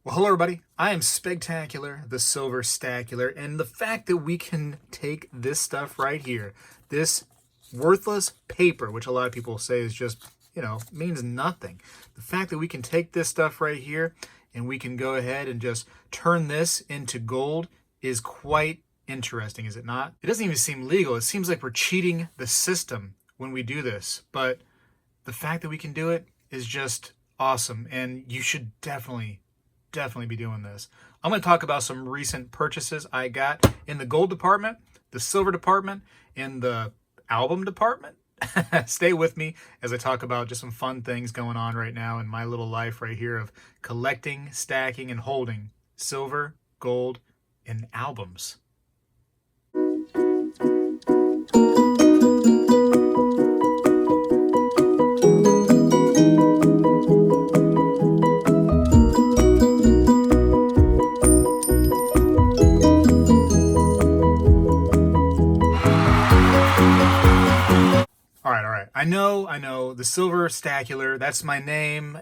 Well, hello everybody. I am Spegtacular, the Silver Stacular, and the fact that we can take this stuff right here, this worthless paper, which a lot of people say is just, means nothing. The fact that we can take this stuff right here and we can go ahead and just turn this into gold is quite interesting, is it not? It doesn't even seem legal. It seems like we're cheating the system when we do this, but the fact that we can do it is just awesome, and you should definitely be doing this. I'm going to talk about some recent purchases I got in the gold department, the silver department, and the album department. Stay with me as I talk about just some fun things going on right now in my little life right here of collecting, stacking, and holding silver, gold, and albums. All right. I know, the Silver Stacular, that's my name.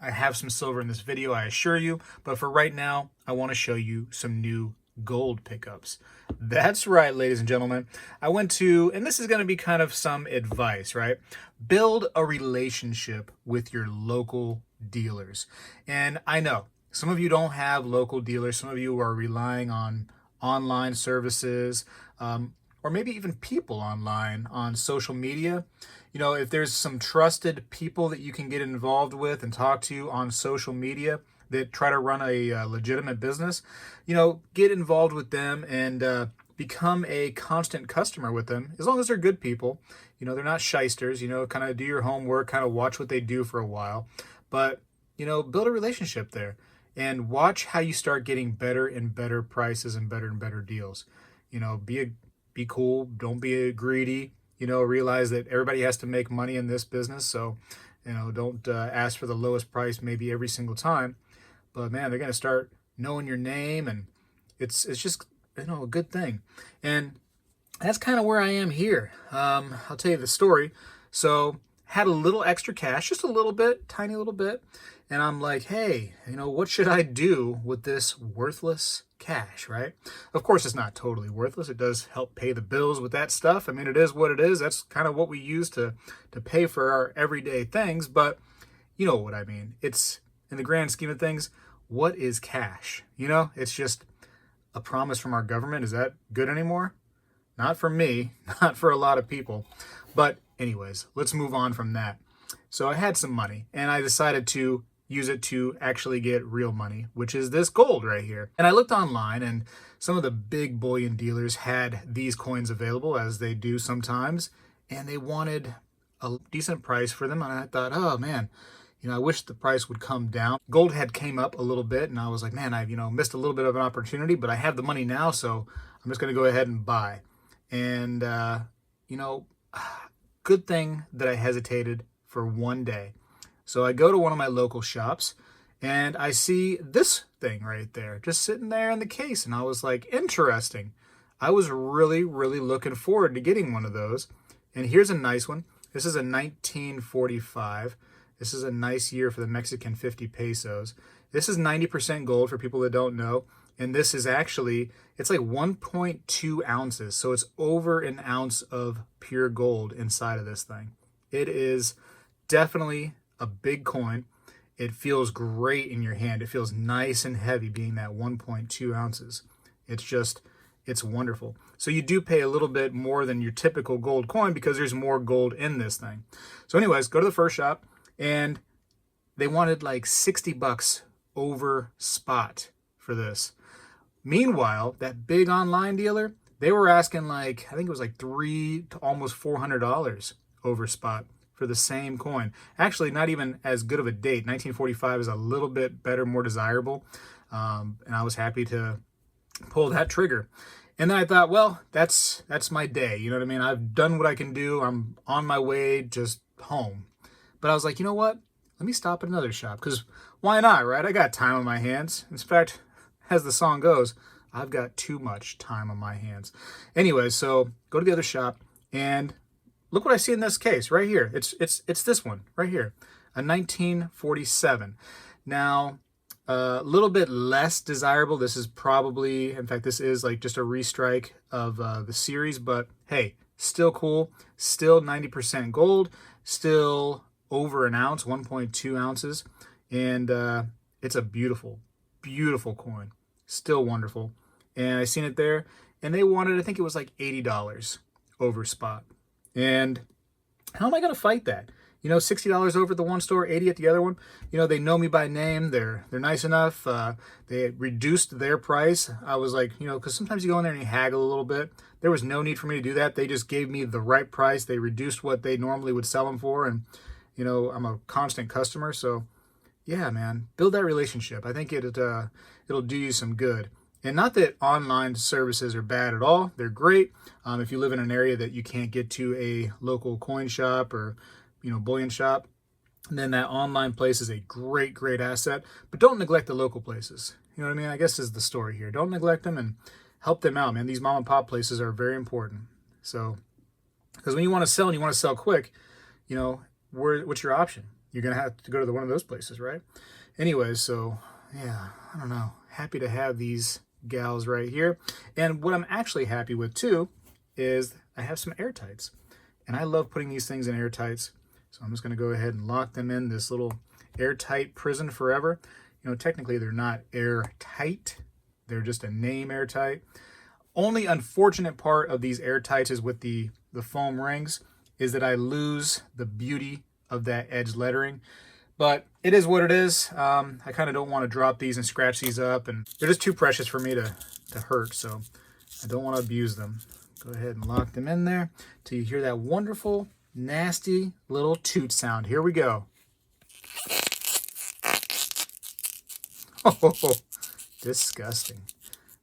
I have some silver in this video, I assure you, but for right now, I want to show you some new gold pickups. That's right, ladies and gentlemen. I went to, and this is going to be kind of some advice, right? Build a relationship with your local dealers. And I know some of you don't have local dealers. Some of you are relying on online services, or maybe even people online on social media. If there's some trusted people that you can get involved with and talk to on social media that try to run a legitimate business, get involved with them and become a constant customer with them, as long as they're good people. They're not shysters, kind of do your homework, kind of watch what they do for a while. But, build a relationship there and watch how you start getting better and better prices and better deals. Be cool. Don't be greedy. Realize that everybody has to make money in this business. So, don't ask for the lowest price maybe every single time. But man, they're going to start knowing your name, and it's just, a good thing. And that's kind of where I am here. I'll tell you the story. So, had a little extra cash, just a little bit, tiny little bit. And I'm like, hey, what should I do with this worthless cash, right? Of course, it's not totally worthless. It does help pay the bills with that stuff. I mean, it is what it is. That's kind of what we use to pay for our everyday things. But you know what I mean. It's, in the grand scheme of things, what is cash? It's just a promise from our government. Is that good anymore? Not for me, not for a lot of people. But anyways, let's move on from that. So I had some money, and I decided to use it to actually get real money, which is this gold right here. And I looked online, and some of the big bullion dealers had these coins available, as they do sometimes, and they wanted a decent price for them. And I thought, oh man, I wish the price would come down. Gold had came up a little bit, and I was like, man, I've missed a little bit of an opportunity, but I have the money now, so I'm just going to go ahead and buy. And good thing that I hesitated for one day. So I go to one of my local shops, and I see this thing right there, just sitting there in the case. And I was like, interesting. I was really looking forward to getting one of those. And here's a nice one. This is a 1945. This is a nice year for the Mexican 50 pesos. This is 90% gold for people that don't know. And this is actually, it's like 1.2 ounces. So it's over an ounce of pure gold inside of this thing. It is definitely a big coin. It feels great in your hand. It feels nice and heavy, being that 1.2 ounces. It's wonderful. So you do pay a little bit more than your typical gold coin because there's more gold in this thing. So anyways, go to the first shop, and they wanted like 60 bucks over spot for this. Meanwhile, that big online dealer, they were asking like, I think it was like $300 to almost $400 over spot for the same coin. Actually, not even as good of a date. 1945 is a little bit better, more desirable. And I was happy to pull that trigger. And then I thought, well, that's my day. You know what I mean? I've done what I can do. I'm on my way just home. But I was like, you know what? Let me stop at another shop, because why not, right? I got time on my hands. In fact, as the song goes, I've got too much time on my hands. Anyway, so go to the other shop, and look what I see in this case right here. It's this one right here, a 1947. Now, A little bit less desirable. This is probably, in fact, this is like just a restrike of the series, but hey, still cool. Still 90% gold, still over an ounce, 1.2 ounces. And it's a beautiful, beautiful coin. Still wonderful. And I seen it there, and they wanted, I think it was like $80 over spot. And how am I going to fight that? You know, $60 over at the one store, 80 at the other one. You know, they know me by name. They're nice enough. They reduced their price. I was like, you know, because sometimes you go in there and you haggle a little bit. There was no need for me to do that. They just gave me the right price. They reduced what they normally would sell them for. And, you know, I'm a constant customer. So, yeah, man, build that relationship. I think it'll do you some good. And not that online services are bad at all. They're great. If you live in an area that you can't get to a local coin shop or, you know, bullion shop, then that online place is a great, great asset. But don't neglect the local places. You know what I mean? I guess is the story here. Don't neglect them and help them out, man. These mom and pop places are very important. So, because when you want to sell and you want to sell quick, you know, what's your option? You're going to have to go to one of those places, right? Anyways, so, yeah, I don't know. Happy to have these gals right here. And what I'm actually happy with, too, is I have some airtights. And I love putting these things in airtights. So I'm just going to go ahead and lock them in this little airtight prison forever. You know, technically they're not airtight. They're just a name airtight. Only unfortunate part of these airtights is with the foam rings is that I lose the beauty of that edge lettering. But it is what it is. I kind of don't want to drop these and scratch these up. And they're just too precious for me to hurt. So I don't want to abuse them. Go ahead and lock them in there till you hear that wonderful, nasty little toot sound. Here we go. Oh, disgusting.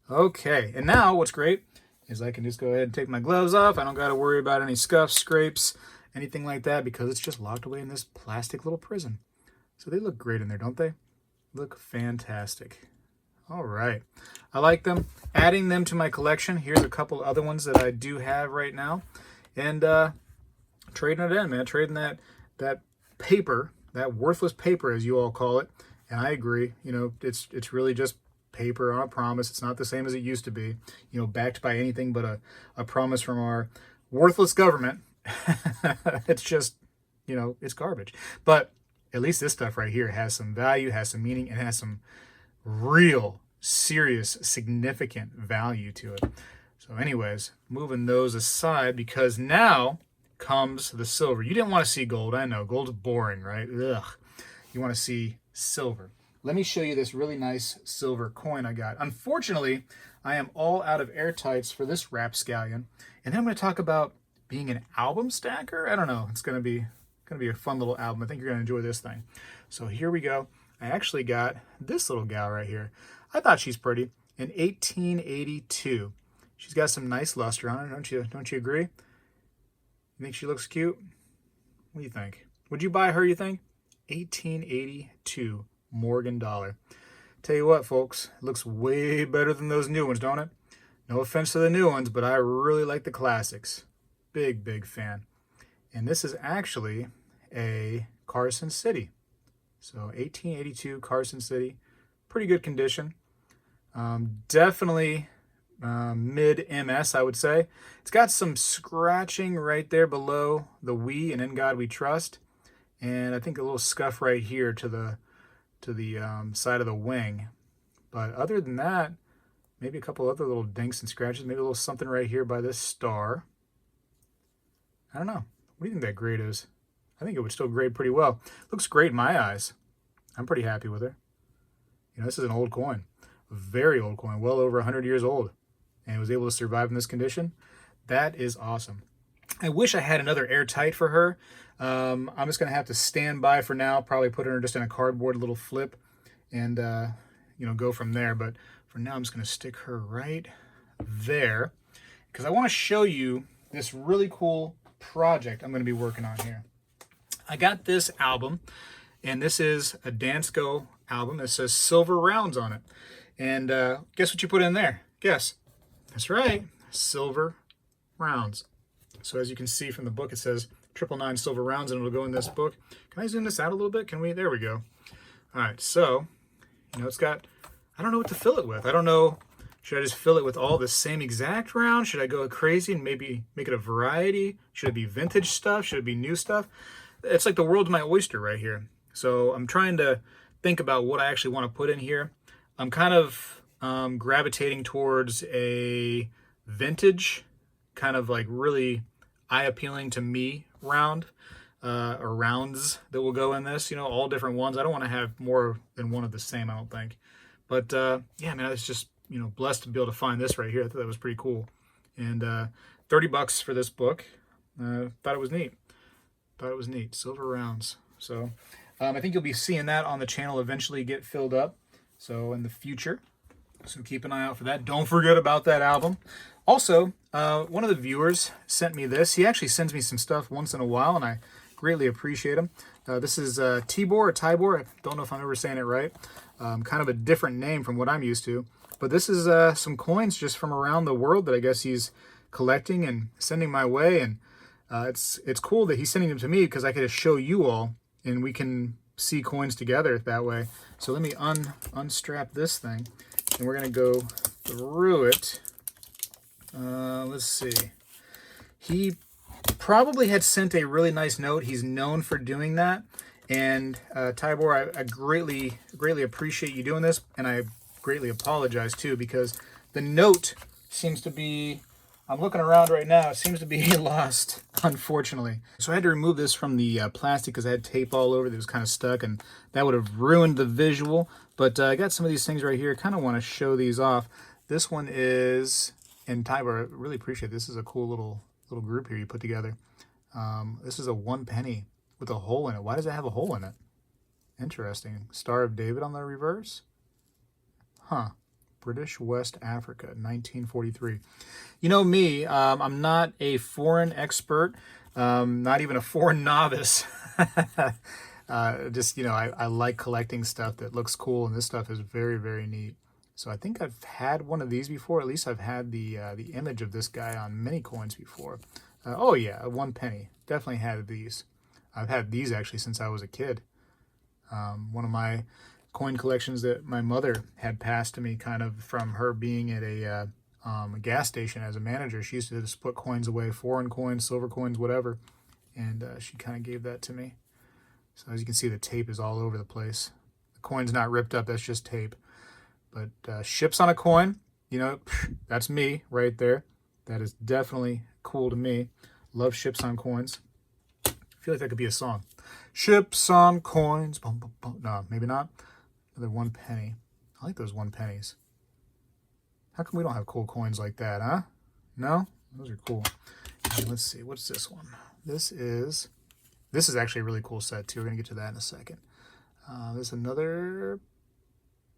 Okay, and now what's great is I can just go ahead and take my gloves off. I don't got to worry about any scuffs, scrapes, anything like that because it's just locked away in this plastic little prison. So they look great in there, don't they? Look fantastic. All right. I like them. Adding them to my collection. Here's a couple other ones that I do have right now. And trading it in, man. Trading that paper, that worthless paper, as you all call it. And I agree. You know, it's really just paper on a promise. It's not the same as it used to be. You know, backed by anything but a promise from our worthless government. It's just, you know, it's garbage. But at least this stuff right here has some value, has some meaning, and has some real, serious, significant value to it. So anyways, moving those aside because now comes the silver. You didn't want to see gold. I know. Gold's boring, right? Ugh. You want to see silver. Let me show you this really nice silver coin I got. Unfortunately, I am all out of airtights for this rapscallion. And then I'm going to talk about being an album stacker. I don't know. It's going to be a fun little album. I think you're going to enjoy this thing. So here we go. I actually got this little gal right here. I thought she's pretty. In 1882. She's got some nice luster on her, don't you agree? You think she looks cute? What do you think? Would you buy her, you think? 1882 Morgan dollar. Tell you what, folks, it looks way better than those new ones, don't it? No offense to the new ones, but I really like the classics. Big, big fan. And this is actually a Carson City. So 1882 Carson City. Pretty good condition. Definitely mid MS, I would say. It's got some scratching right there below the "We" and "In God We Trust," and I think a little scuff right here to the side of the wing. But other than that, maybe a couple other little dinks and scratches. Maybe a little something right here by this star. I don't know. What do you think that grade is? I think it would still grade pretty well. Looks great in my eyes. I'm pretty happy with it. You know, this is an old coin. A very old coin. Well over 100 years old. And it was able to survive in this condition. That is awesome. I wish I had another airtight for her. I'm just going to have to stand by for now. Probably put her just in a cardboard little flip. And, you know, go from there. But for now, I'm just going to stick her right there. Because I want to show you this really cool project I'm going to be working on here. I got this album, and this is a Dansko album that says Silver Rounds on it. And guess what you put in there? Guess. That's right, silver rounds. So as you can see from the book, it says 999 silver rounds, and it'll go in this book. Can I zoom this out a little bit? Can we? There we go. All right, so You know, it's got, I don't know what to fill it with. I don't know. Should I just fill it with all the same exact round? Should I go crazy and maybe make it a variety? Should it be vintage stuff? Should it be new stuff? It's like the world's my oyster right here. So I'm trying to think about what I actually want to put in here. I'm kind of gravitating towards a vintage, kind of like really eye-appealing to me round, or rounds that will go in this. You know, all different ones. I don't want to have more than one of the same, I don't think. But yeah, man, it's just, you know, blessed to be able to find this right here. I thought that was pretty cool. And $30 for this book. Thought it was neat. Thought it was neat. Silver rounds. So I think you'll be seeing that on the channel eventually get filled up. So in the future. So keep an eye out for that. Don't forget about that album. Also, one of the viewers sent me this. He actually sends me some stuff once in a while, and I greatly appreciate him. This is Tibor or Tibor. I don't know if I'm ever saying it right. Kind of a different name from what I'm used to. But this is some coins just from around the world that I guess he's collecting and sending my way. And it's cool that he's sending them to me because I could just show you all, and we can see coins together that way. So let me unstrap this thing, and we're going to go through it. Let's see. He probably had sent a really nice note. He's known for doing that. And Tibor, I greatly appreciate you doing this, and I greatly apologize too, because the note seems to be, I'm looking around right now, it seems to be lost, unfortunately. So I had to remove this from the plastic because I had tape all over that was kind of stuck, and that would have ruined the visual. But I got some of these things right here. I kind of want to show these off. This one is, and Tibor, I really appreciate it. This is a cool little group here you put together. This is a 1 penny with a hole in it. Why does it have a hole in it? Interesting. Star of David on the reverse. Huh. British West Africa, 1943. You know me, I'm not a foreign expert, not even a foreign novice. Just, you know, I like collecting stuff that looks cool, and this stuff is very, very neat. So I think I've had one of these before. At least I've had the image of this guy on many coins before. Oh yeah, a 1 penny. Definitely had these. I've had these actually since I was a kid. One of my coin collections that my mother had passed to me, kind of from her being at a gas station as a manager. She used to just put coins away, foreign coins, silver coins, whatever. And she kind of gave that to me. So as you can see, the tape is all over the place. The coin's not ripped up, that's just tape. But ships on a coin, you know, that's me right there. That is definitely cool to me. Love ships on coins. I feel like that could be a song. Ships on coins. Bum, bum, bum. No, maybe not. Another 1 penny. I like those 1 pennies. How come we don't have cool coins like that, huh? No? Those are cool. Okay, let's see. What's this one? This is actually a really cool set, too. We're going to get to that in a second. There's another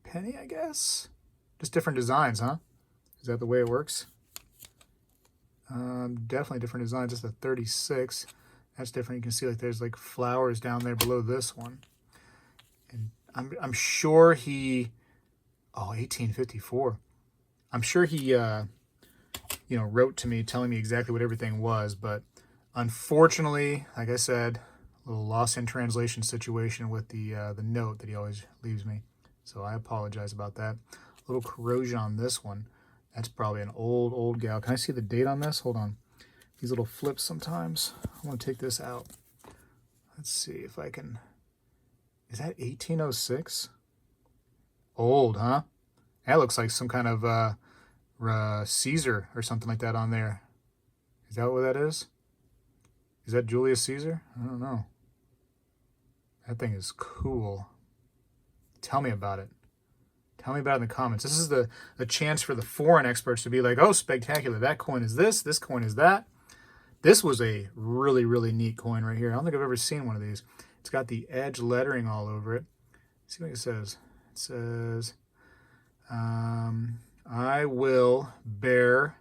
penny, I guess? Just different designs, huh? Is that the way it works? Definitely different designs. Just a 36. That's different. You can see like there's like flowers down there below this one. And I'm sure he, 1854. I'm sure he, you know, wrote to me telling me exactly what everything was, but unfortunately, like I said, a little lost in translation situation with the note that he always leaves me. So I apologize about that. A little corrosion on this one. That's probably an old gal. Can I see the date on this? Hold on. These little flips sometimes. I want to take this out. Let's see if I can. Is that 1806? Old, huh? That looks like some kind of Caesar or something like that on there. Is that what that is? Is that Julius Caesar? I don't know. That thing is cool. Tell me about it. Tell me about it in the comments. This is the chance for the foreign experts to be like, oh, spectacular. That coin is this coin is that. This was a really, really neat coin right here. I don't think I've ever seen one of these. It's got the edge lettering all over it. Let's see what it says. It says, I will bear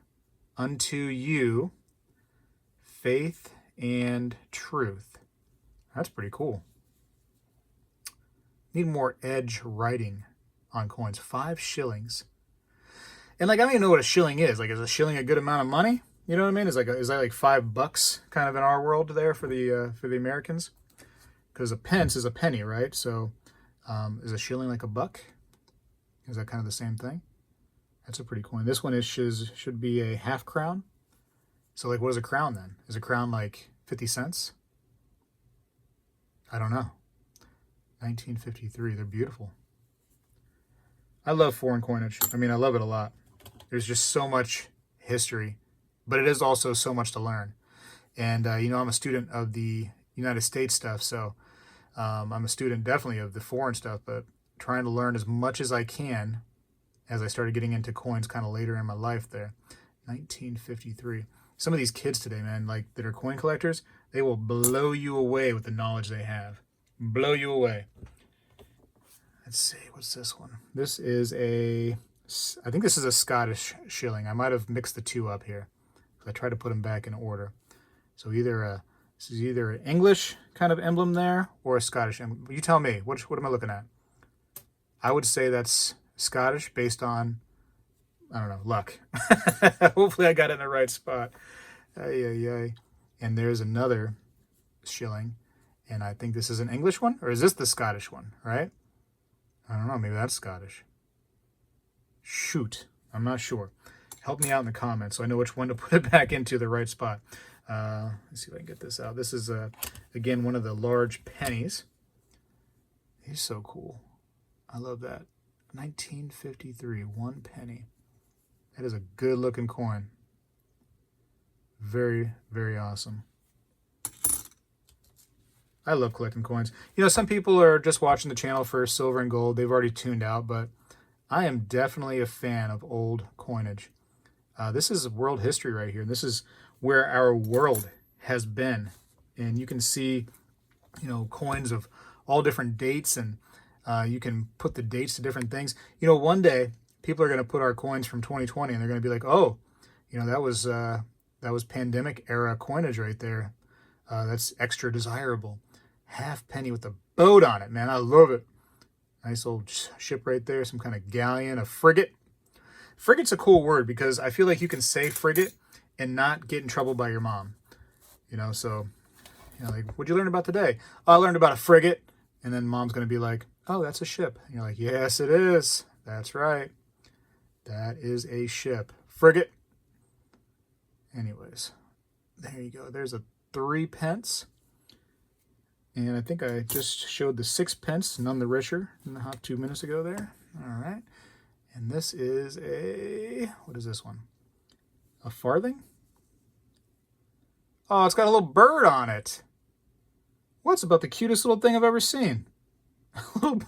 unto you faith and truth. That's pretty cool. Need more edge writing on coins. 5 shillings. And like, I don't even know what a shilling is. Like, is a shilling a good amount of money? You know what I mean? Is that like $5 kind of in our world there for the Americans? Because a pence is a penny, right? So is a shilling like a buck? Is that kind of the same thing? That's a pretty coin. This one is should be a half crown. So like, what is a crown then? Is a crown like 50 cents? I don't know. 1953. They're beautiful. I love foreign coinage. I mean, I love it a lot. There's just so much history, but it is also so much to learn. And, you know, I'm a student of the United States stuff, so I'm a student definitely of the foreign stuff, but trying to learn as much as I can as I started getting into coins kind of later in my life there. 1953. Some of these kids today, man, like that are coin collectors, they will blow you away with the knowledge they have. Blow you away. Let's see, what's this one? This is I think this is a Scottish shilling. I might have mixed the two up here. I tried to put them back in order. So this is either an English kind of emblem there or a Scottish emblem. You tell me, what am I looking at? I would say that's Scottish based on, I don't know, luck. Hopefully I got it in the right spot. And there's another shilling. And I think this is an English one, or is this the Scottish one, right? I don't know, maybe that's Scottish. Shoot, I'm not sure. Help me out in the comments so I know which one to put it back into the right spot. Let's see if I can get this out. This is, again, one of the large pennies. He's so cool. I love that. 1953, 1 penny. That is a good looking coin. Very, very awesome. I love collecting coins. You know, some people are just watching the channel for silver and gold. They've already tuned out, but I am definitely a fan of old coinage. This is world history right here. This is where our world has been. And you can see, you know, coins of all different dates, and you can put the dates to different things. You know, one day people are going to put our coins from 2020 and they're going to be like, oh, you know, that was pandemic era coinage right there. That's extra desirable. Half penny with a boat on it, man. I love it. Nice old ship right there. Some kind of galleon, a frigate. Frigate's a cool word because I feel like you can say frigate and not get in trouble by your mom. You know, so, you know, like, what'd you learn about today? Oh, I learned about a frigate. And then mom's going to be like, oh, that's a ship. And you're like, yes, it is. That's right. That is a ship. Frigate. Anyways, there you go. There's a 3 pence. And I think I just showed the 6 pence, none the richer, not 2 minutes ago there. All right. And this is what is this one? A farthing? Oh, it's got a little bird on it. What's about the cutest little thing I've ever seen? A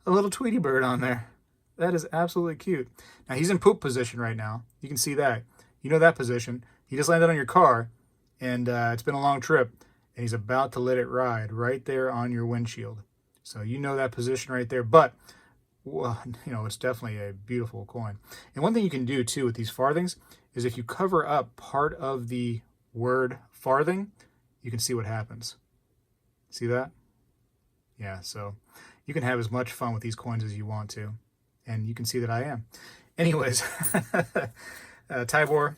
little Tweety bird on there. That is absolutely cute. Now, he's in poop position right now. You can see that. You know that position. He just landed on your car, and it's been a long trip, and he's about to let it ride right there on your windshield. So you know that position right there. But, well, you know, it's definitely a beautiful coin. And one thing you can do, too, with these farthings is if you cover up part of the word farthing, you can see what happens. See that? Yeah, so you can have as much fun with these coins as you want to. And you can see that I am. Anyways, Tybor,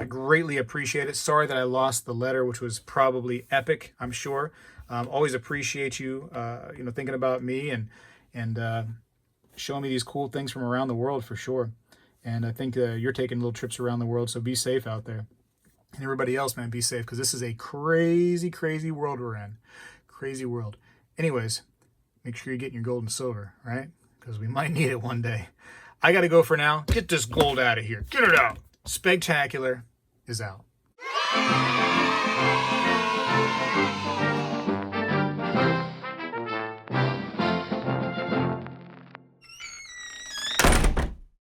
greatly appreciate it. Sorry that I lost the letter, which was probably epic, I'm sure. Always appreciate you, you know, thinking about me and showing me these cool things from around the world for sure. And I think you're taking little trips around the world, so be safe out there. And everybody else, man, be safe, because this is a crazy, crazy world we're in. Crazy world. Anyways, make sure you're getting your gold and silver, right? Because we might need it one day. I got to go for now. Get this gold out of here. Get it out. Spegtacular is out.